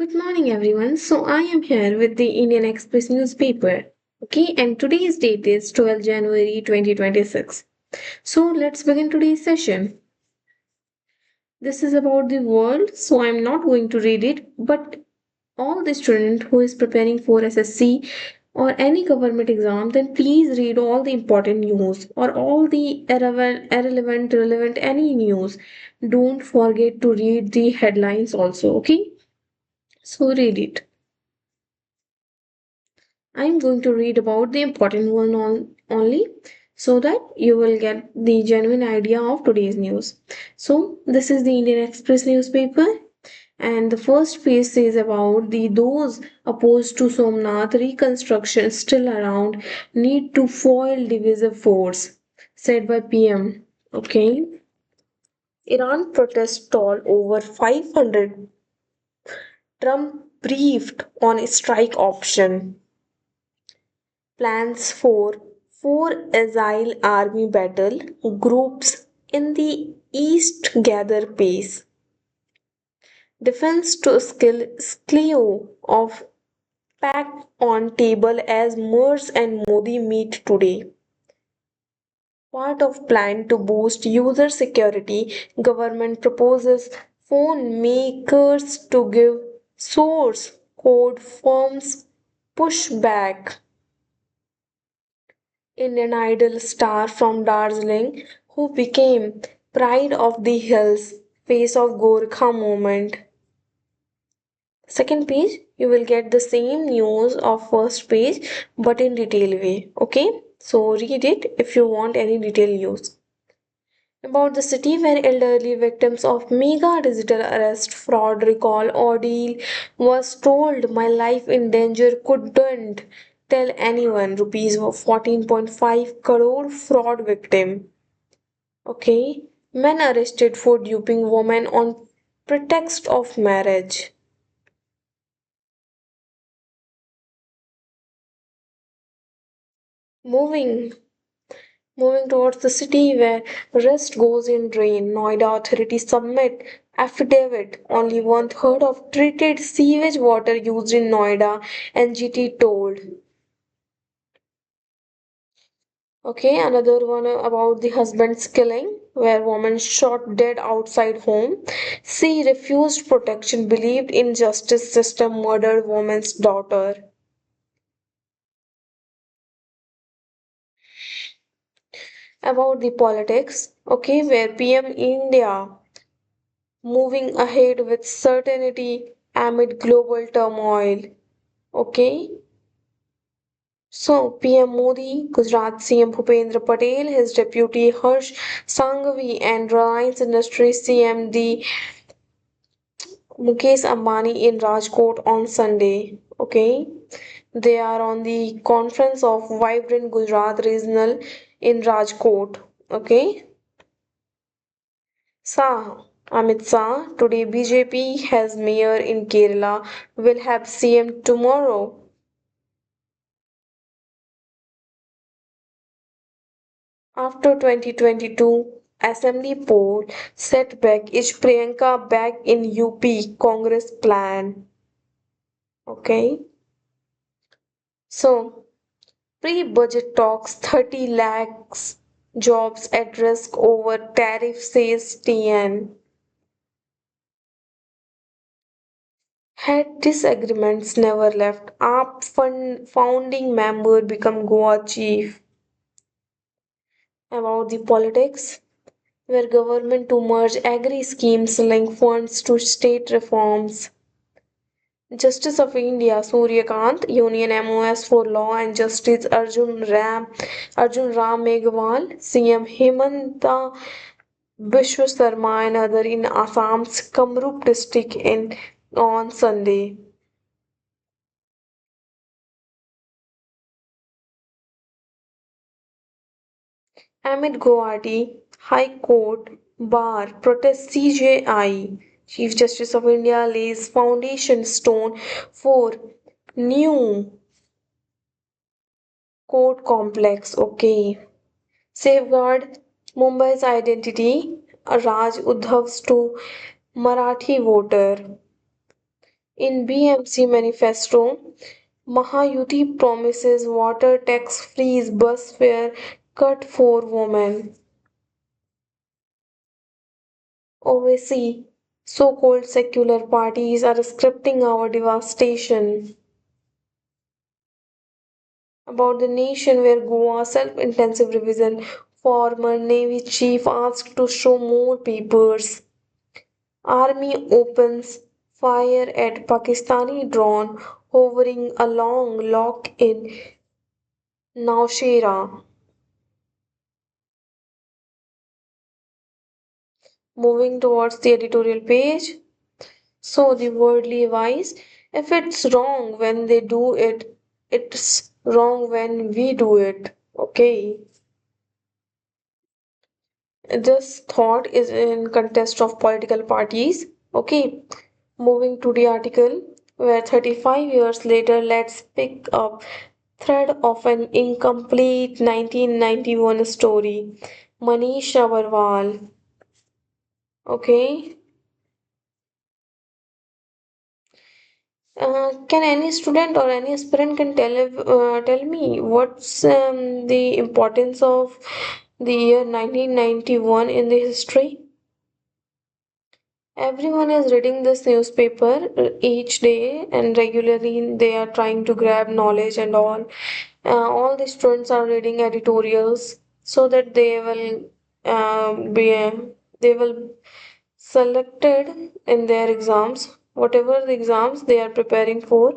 Good morning, everyone. So, I am here with the Indian Express newspaper. Okay, and today's date is 12 January 2026. So, let's begin today's session. This is about the world, so I'm not going to read it, but all the student who is preparing for SSC or any government exam, then please read all the important news or all the relevant any news. Don't forget to read the headlines also, okay? So, read it. I'm going to read about the important one only so that you will get the genuine idea of today's news. So, this is the Indian Express newspaper, and the first page says about the those opposed to Somnath reconstruction still around need to foil divisive force, said by PM. Okay. Iran protests stall over 500. Trump briefed on strike option. Plans for four Azile army battle groups in the east gather pace. Defense to Sklio of packed on table as Merz and Modi meet today. Part of plan to boost user security, government proposes phone makers to give source code firms pushback. Indian Idol star from Darjeeling who became pride of the hills, face of Gorkha movement. Second page, you will get the same news of first page but in detail way. Okay, so read it if you want any detailed news. About the city where elderly victims of mega digital arrest fraud recall ordeal was told my life in danger couldn't tell anyone rupees 14.5 crore fraud victim. Okay, men arrested for duping women on pretext of marriage. Moving Moving towards the city where rest goes in drain, Noida authorities submit affidavit. Only one third of treated sewage water used in Noida, NGT told. Okay, another one about the husband's killing, where woman shot dead outside home. She refused protection, believed in justice system, murdered woman's daughter. About the politics, okay, where PM India moving ahead with certainty amid global turmoil. Okay, so PM Modi, Gujarat CM Bhupendra Patel, his deputy Harsh Sanghavi, and Reliance Industries CMD Mukesh Ambani in Rajkot on Sunday. Okay, they are on the conference of Vibrant Gujarat Regional in Rajkot. Okay, Shah, Amit Shah, today BJP has mayor in Kerala, will have CM tomorrow. After 2022 Assembly poll setback, is Priyanka back in UP Congress plan? Okay, so pre-budget talks 30 lakhs jobs at risk over tariff, says TN. Had disagreements never left, AAP founding member become Goa chief. About the politics, where government to merge agri schemes link funds to state reforms. Justice of India Suryakant, Union MOS for Law and Justice Arjun Ram Meghwal, CM Hemanta Biswa Sarma and other in Assam's Kamrup district on Sunday. Amid Guwahati High Court bar protest CJI, Chief Justice of India lays foundation stone for new court complex. Okay. Safeguard Mumbai's identity, Raj Uddhav's to Marathi voter. In BMC manifesto, Mahayuti promises water tax freeze bus fare cut for women. Owaisi, so-called secular parties are scripting our devastation about the nation where Goa self-intensive revision former Navy chief asked to show more papers. Army opens fire at Pakistani drone hovering along lock in Nowshera. Moving towards the editorial page. So the worldly wise, if it's wrong when they do it, it's wrong when we do it. Okay. This thought is in context of political parties. Okay. Moving to the article where 35 years later, let's pick up thread of an incomplete 1991 story. Manish Agarwal. Okay. Can any student or any aspirant can tell me what's the importance of the year 1991 in the history? Everyone is reading this newspaper each day and regularly they are trying to grab knowledge and all. All the students are reading editorials so that they will selected in their exams, whatever the exams they are preparing for.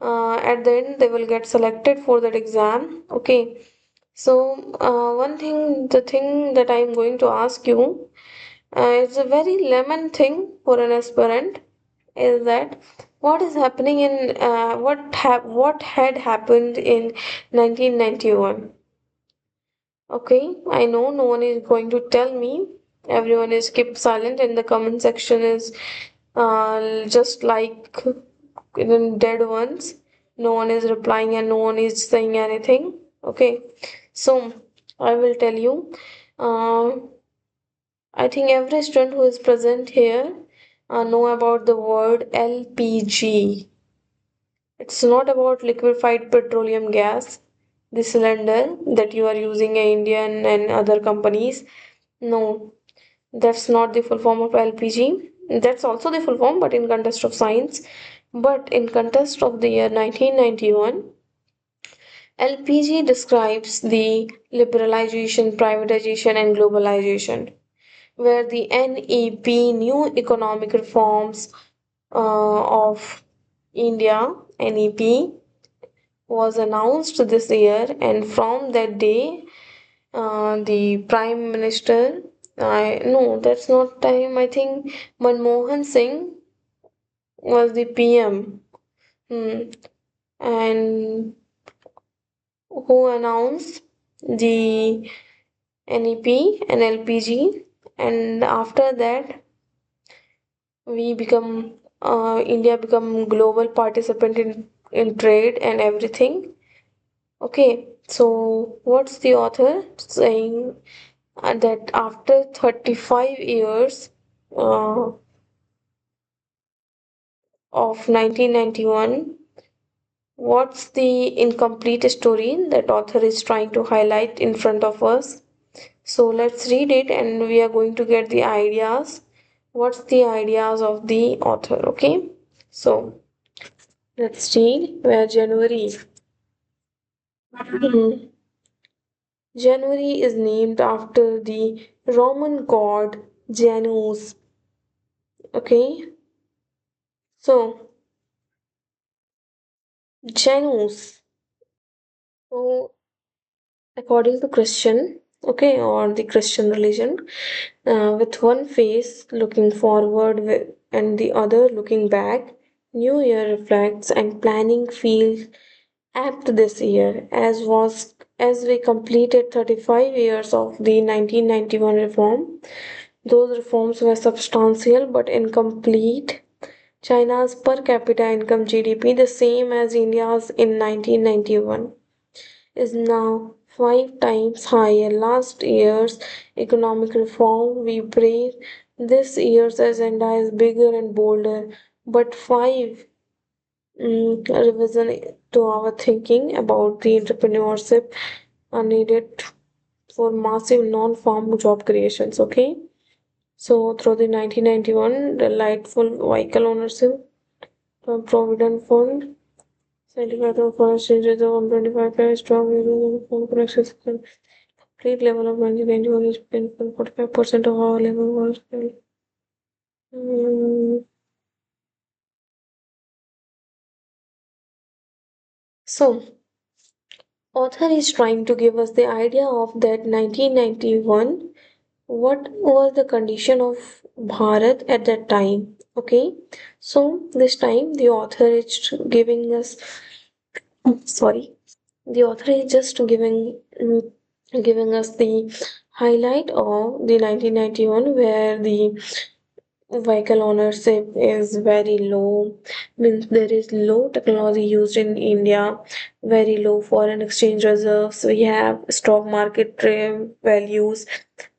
At the end, they will get selected for that exam. Okay. So, the thing that I am going to ask you, it's a very lemon thing for an aspirant, is that what is happening in what had happened in 1991. Okay, I know no one is going to tell me. Everyone is kept silent, and the comment section is just like dead ones. No one is replying, and no one is saying anything. Okay, so I will tell you. Uh, I think every student who is present here know about the word LPG. It's not about liquefied petroleum gas, the cylinder that you are using in India and other companies. No, that's not the full form of LPG. That's also the full form, but in context of science. But in context of the year 1991, LPG describes the liberalization, privatization, and globalization, where the NEP, New Economic Reforms of India, NEP, was announced this year, and from that day, the Prime Minister, I no, that's not time. I think Manmohan Singh was the PM, and who announced the NEP and LPG, and after that, we become India become global participant in trade and everything. Okay, so what's the author saying that after 35 years uh, of 1991, what's the incomplete story that author is trying to highlight in front of us? So let's read it and we are going to get the ideas. What's the ideas of the author? Okay, so let's read where January. Hmm. January is named after the Roman god Janus. Okay, so Janus. So according to Christian, okay, or the Christian religion, with one face looking forward and the other looking back, New Year reflects and planning feels apt this year, as we completed 35 years of the 1991 reform. Those reforms were substantial but incomplete. China's per capita income GDP, the same as India's in 1991, is now 5 times higher. Last year's economic reform we praise. This year's agenda is bigger and bolder. but five revision to our thinking about the entrepreneurship are needed for massive non-farm job creations. Okay, so through the 1991 delightful vehicle ownership, provident fund, certificate for exchanges of 125 cash stock, phone collection system, complete level of 1991 is painful. 45% of our labor was killed. Mm, So, author is trying to give us the idea of that 1991. What was the condition of Bharat at that time? Okay, so this time the author is giving us, sorry, the author is just giving us the highlight of the 1991 where the vehicle ownership is very low, means there is low technology used in India, very low foreign exchange reserves, we have stock market values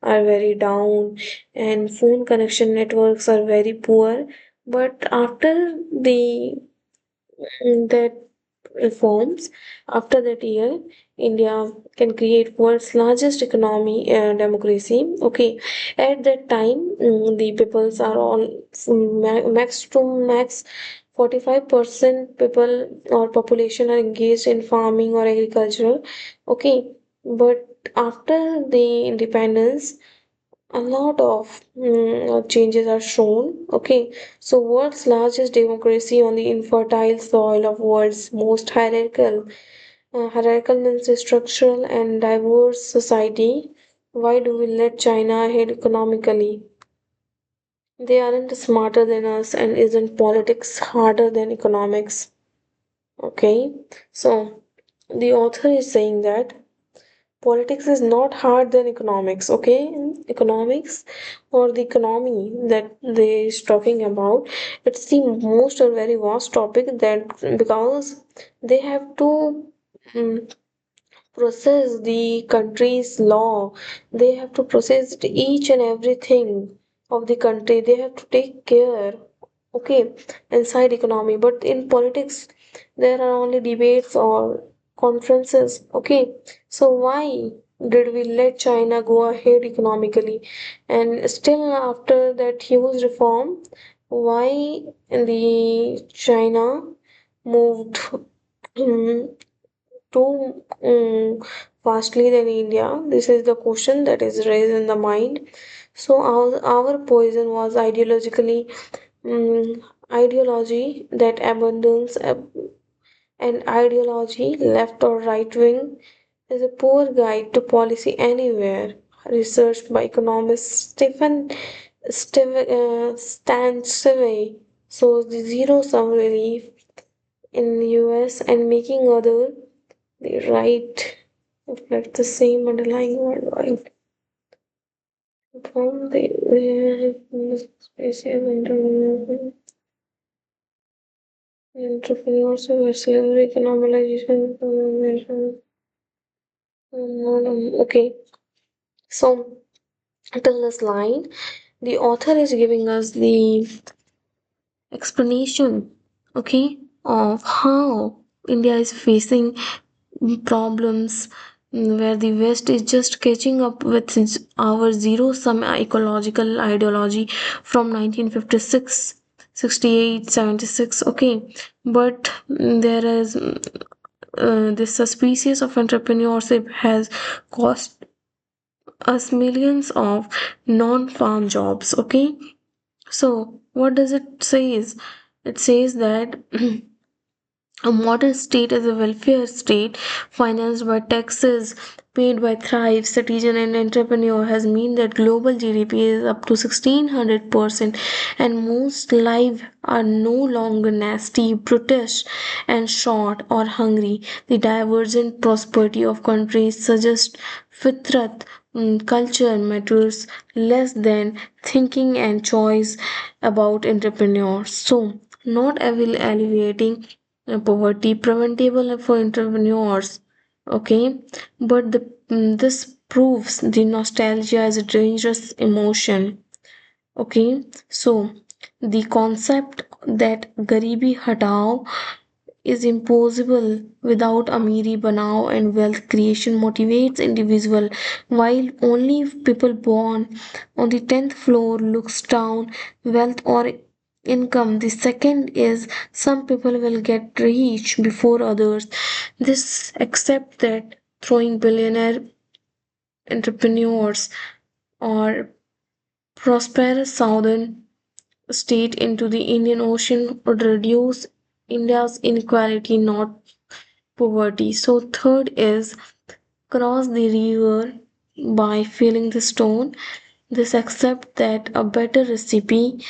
are very down, and phone connection networks are very poor. But after the that reforms, after that year, India can create world's largest economy, democracy. Okay, at that time, the peoples are all max to max 45% people or population are engaged in farming or agriculture. Okay, but after the independence, a lot of changes are shown. Okay, so world's largest democracy on the infertile soil of world's most hierarchical means a structural and diverse society. Why do we let China ahead economically? They aren't smarter than us, and isn't politics harder than economics? Okay, so the author is saying that politics is not hard than economics. Okay, economics or the economy that they is talking about, it's the most or very vast topic, that because they have to um, process the country's law, they have to process each and everything of the country, they have to take care. Okay, inside economy, but in politics there are only debates or conferences. Okay, so why did we let China go ahead economically? And still after that huge reform, why the China moved too fastly than India? This is the question that is raised in the mind. So our poison was ideology that abandons an ideology, left or right wing, is a poor guide to policy anywhere. Research by economist Stan Svey shows the zero-sum relief in the US and making other the right reflect the same underlying worldwide. From the special entrepreneurship, slavery, economization. Okay, so till this line, the author is giving us the explanation, okay, of how India is facing problems, where the West is just catching up with our zero sum ecological ideology from 1956, 68, 76. Okay, but there is this species of entrepreneurship has cost us millions of non-farm jobs. Okay, so what does it says? It says that a modern state is a welfare state financed by taxes paid by thrive citizen and entrepreneur has mean that global GDP is up to 1600% and most lives are no longer nasty, brutish and short or hungry. The divergent prosperity of countries suggests fitrat culture matters less than thinking and choice about entrepreneurs. So not alleviating poverty preventable for entrepreneurs. Okay, but this proves the nostalgia is a dangerous emotion. Okay, so the concept that Garibi Hatao is impossible without Amiri Banao, and wealth creation motivates individual, while only people born on the 10th floor looks down wealth or income. The second is some people will get rich before others. This accept that throwing billionaire entrepreneurs or prosperous southern state into the Indian Ocean would reduce India's inequality, not poverty. So, third is cross the river by filling the stone. This accept that a better recipe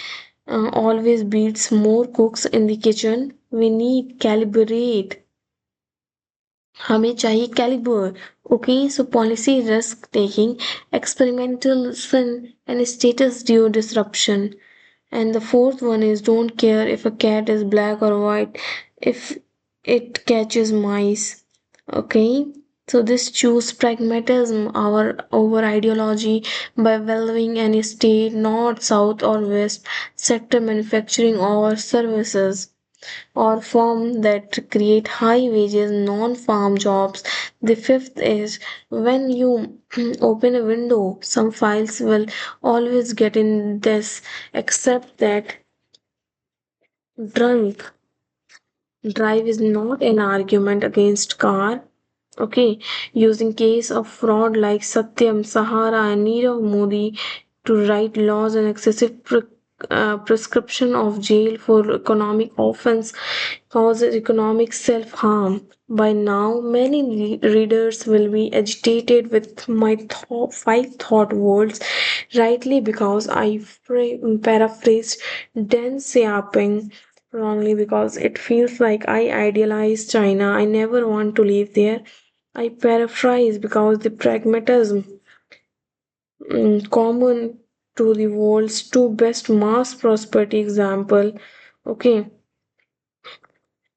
always beats more cooks in the kitchen. We need calibrate. हमें चाहिए caliber. Okay, so policy risk taking, experimentalism, and status due disruption. And the fourth one is don't care if a cat is black or white if it catches mice. Okay. So this choose pragmatism our over ideology by valuing any state, north, south or west, sector manufacturing or services or firm that create high wages non-farm jobs. The fifth is when you open a window, some files will always get in this, except that drunk drive is not an argument against car. Okay, using case of fraud like Satyam, Sahara, and Nirav Modi to write laws and excessive prescription of jail for economic offense causes economic self-harm. By now, many readers will be agitated with my five thought words, rightly because I paraphrased Deng Xiaoping wrongly because it feels like I idealize China. I never want to live there. I paraphrase because the pragmatism common to the world's two best mass prosperity example. Okay,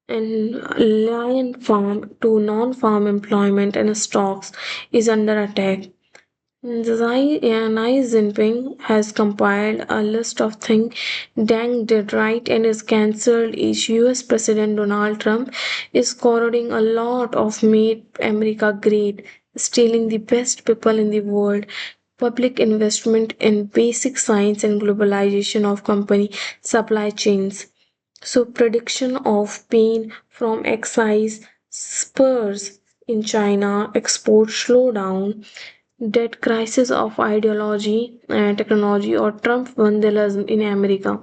and lion farm to non-farm employment and stocks is under attack. Xi Jinping has compiled a list of things Deng did right and is cancelled. Each US President Donald Trump is corroding a lot of made America great, stealing the best people in the world, public investment in basic science and globalization of company supply chains. So prediction of pain from excise spurs in China, export slowdown, debt crisis of ideology and technology, or Trump vandalism in America.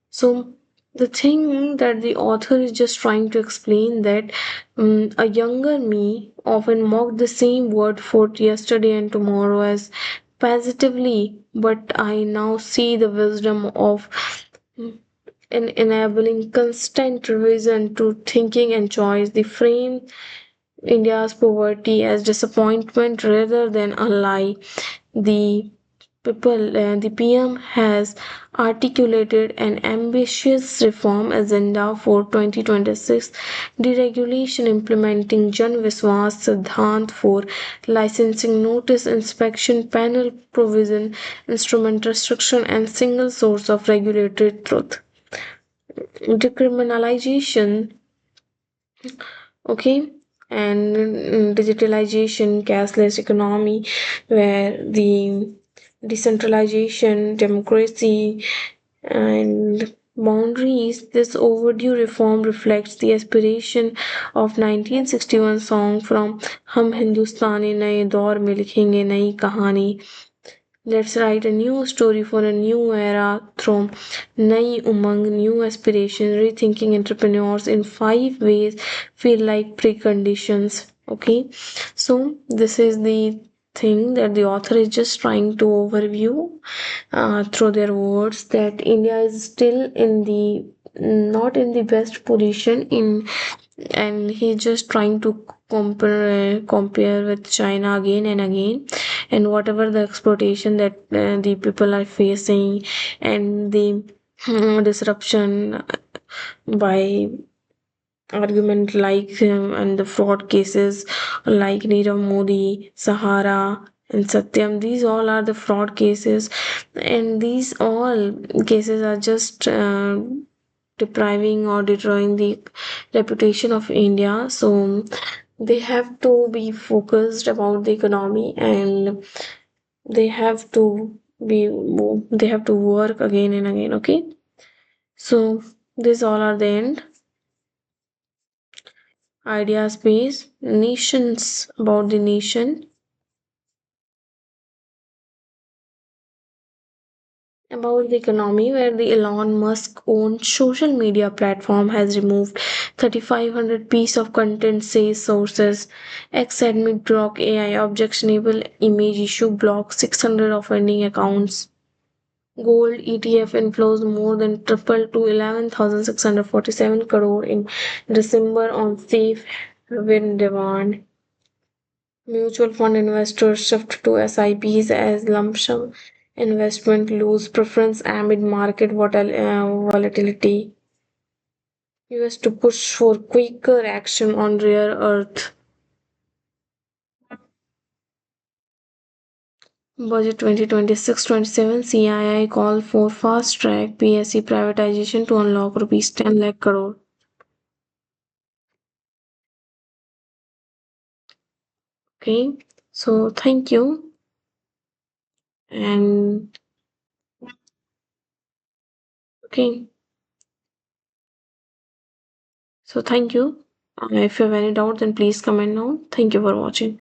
So the thing that the author is just trying to explain that a younger me often mocked the same word for yesterday and tomorrow as positively, but I now see the wisdom of in enabling constant revision to thinking and choice. The frame India's poverty as disappointment rather than a lie. The the PM has articulated an ambitious reform agenda for 2026, deregulation implementing Jan Viswas Siddhant for licensing notice inspection panel provision, instrument restriction and single source of regulatory truth. Decriminalization, okay, and digitalization, cashless economy, where the decentralization, democracy, and boundaries. This overdue reform reflects the aspiration of 1961 song from हम हिंदुस्तानी नए दौर में लिखेंगे नई कहानी. Let's write a new story for a new era through Nai Umang, new aspiration, rethinking entrepreneurs in 5 ways feel like preconditions. Okay, so this is the thing that the author is just trying to overview through their words that India is still in the not in the best position in, and he's just trying to compare with China again and again, and whatever the exploitation that the people are facing and the disruption by argument like and the fraud cases like Nirav Modi, Sahara and Satyam, these all are the fraud cases, and these all cases are just depriving or destroying the reputation of India. So they have to be focused about the economy, and they have to be they have to work again and again. Okay, so these all are the end. Idea space, nations, about the nation, about the economy, where the Elon Musk owned social media platform has removed 3,500 piece of content, says sources. Ex admin Grok AI objectionable image issue blocks 600 offending accounts. Gold ETF inflows more than tripled to 11,647 crore in December on safe haven demand. Mutual fund investors shift to SIPs as lump sum investment lose preference amid market volatility. US to push for quicker action on rare earth. Budget 2026-27 CII call for fast track PSC privatization to unlock rupees 10 lakh crore. Okay, so thank you, and okay, so thank you. If you have any doubt, then please comment now. Thank you for watching.